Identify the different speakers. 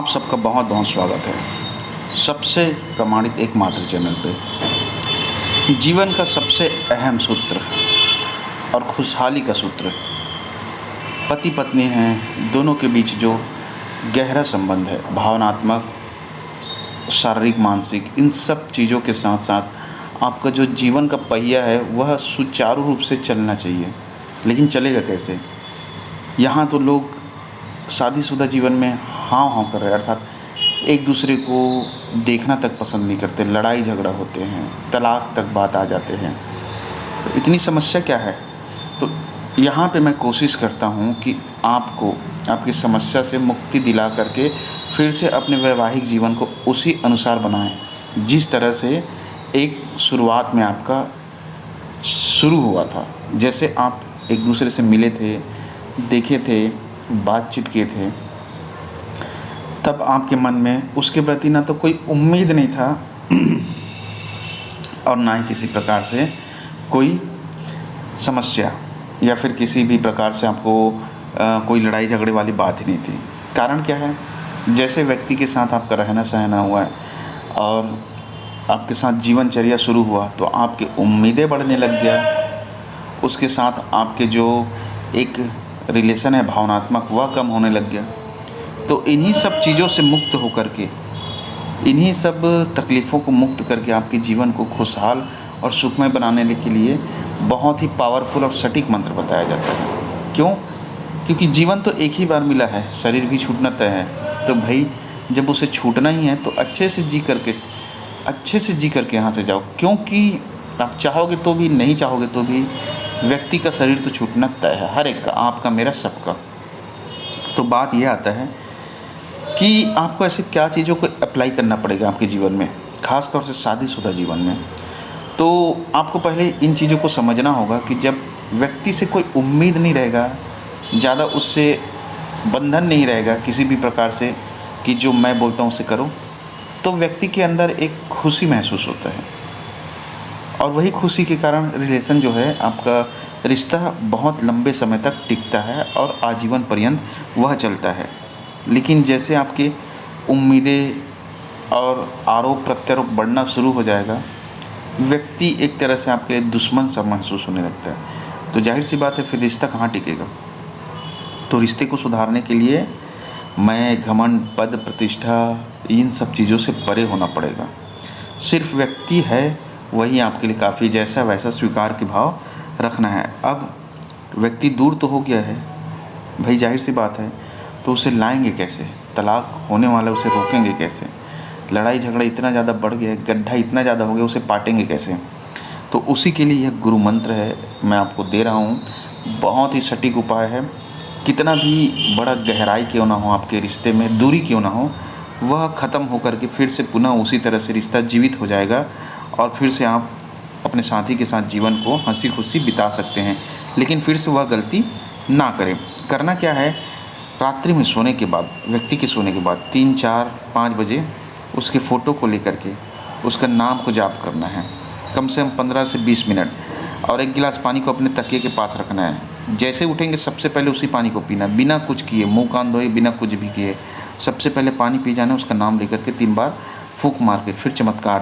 Speaker 1: आप सबका बहुत बहुत स्वागत है सबसे प्रमाणित एकमात्र चैनल पे। जीवन का सबसे अहम सूत्र और खुशहाली का सूत्र पति पत्नी हैं, दोनों के बीच जो गहरा संबंध है, भावनात्मक, शारीरिक, मानसिक, इन सब चीज़ों के साथ साथ आपका जो जीवन का पहिया है वह सुचारू रूप से चलना चाहिए। लेकिन चलेगा कैसे? यहाँ तो लोग शादीशुदा जीवन में हाँ कर रहे हैं, अर्थात एक दूसरे को देखना तक पसंद नहीं करते, लड़ाई झगड़ा होते हैं, तलाक तक बात आ जाते हैं। तो इतनी समस्या क्या है? तो यहाँ पे मैं कोशिश करता हूँ कि आपको आपकी समस्या से मुक्ति दिला करके फिर से अपने वैवाहिक जीवन को उसी अनुसार बनाएं जिस तरह से एक शुरुआत में आपका शुरू हुआ था। जैसे आप एक दूसरे से मिले थे, देखे थे, बातचीत किए थे, तब आपके मन में उसके प्रति ना तो कोई उम्मीद नहीं था और ना ही किसी प्रकार से कोई समस्या या फिर किसी भी प्रकार से आपको कोई लड़ाई झगड़े वाली बात ही नहीं थी। कारण क्या है? जैसे व्यक्ति के साथ आपका रहना सहना हुआ है और आपके साथ जीवनचर्या शुरू हुआ तो आपकी उम्मीदें बढ़ने लग गया, उसके साथ आपके जो एक रिलेशन है भावनात्मक वह कम होने लग गया। तो इन्हीं सब चीज़ों से मुक्त होकर के, इन्हीं सब तकलीफ़ों को मुक्त करके आपके जीवन को खुशहाल और सुखमय बनाने के लिए बहुत ही पावरफुल और सटीक मंत्र बताया जाता है। क्यों? क्योंकि जीवन तो एक ही बार मिला है, शरीर भी छूटना तय है। तो भाई जब उसे छूटना ही है तो अच्छे से जी करके यहाँ से जाओ। क्योंकि आप चाहोगे तो भी, नहीं चाहोगे तो भी व्यक्ति का शरीर तो छूटना तय है, हर एक का, आपका, मेरा, सबका। तो बात यह आता है कि आपको ऐसे क्या चीज़ों को अप्लाई करना पड़ेगा आपके जीवन में, ख़ास तौर से शादीशुदा जीवन में। तो आपको पहले इन चीज़ों को समझना होगा कि जब व्यक्ति से कोई उम्मीद नहीं रहेगा, ज़्यादा उससे बंधन नहीं रहेगा किसी भी प्रकार से कि जो मैं बोलता हूँ उसे करो, तो व्यक्ति के अंदर एक खुशी महसूस होता है और वही खुशी के कारण रिलेशन जो है, आपका रिश्ता बहुत लंबे समय तक टिकता है और आजीवन पर्यंत वह चलता है। लेकिन जैसे आपकी उम्मीदें और आरोप प्रत्यारोप बढ़ना शुरू हो जाएगा, व्यक्ति एक तरह से आपके लिए दुश्मन सा महसूस होने लगता है। तो जाहिर सी बात है फिर रिश्ता कहाँ टिकेगा? तो रिश्ते को सुधारने के लिए मैं, घमंड, पद, प्रतिष्ठा, इन सब चीज़ों से परे होना पड़ेगा। सिर्फ व्यक्ति है वही आपके लिए काफ़ी, जैसा वैसा स्वीकार के भाव रखना है। अब व्यक्ति दूर तो हो गया है भाई, जाहिर सी बात है, तो उसे लाएंगे कैसे? तलाक होने वाला, उसे रोकेंगे कैसे? लड़ाई झगड़ा इतना ज़्यादा बढ़ गया है, गड्ढा इतना ज़्यादा हो गया, उसे पाटेंगे कैसे? तो उसी के लिए यह गुरु मंत्र है, मैं आपको दे रहा हूँ। बहुत ही सटीक उपाय है। कितना भी बड़ा गहराई क्यों ना हो आपके रिश्ते में, दूरी क्यों ना हो, वह ख़त्म होकर के फिर से पुनः उसी तरह से रिश्ता जीवित हो जाएगा और फिर से आप अपने साथी के साथ जीवन को हंसी खुशी बिता सकते हैं। लेकिन फिर से वह गलती ना करें। करना क्या है? रात्रि में सोने के बाद, व्यक्ति के सोने के बाद 3, 4, 5 बजे उसके फ़ोटो को लेकर के उसका नाम को जाप करना है कम से कम 15 से 20 मिनट, और 1 गिलास पानी को अपने तकिए के पास रखना है। जैसे उठेंगे सबसे पहले उसी पानी को पीना, बिना कुछ किए, मुँह कान धोए, बिना कुछ भी किए। सबसे पहले पानी पी जाना, उसका नाम लेकर के 3 बार फूंक मार के फिर चमत्कार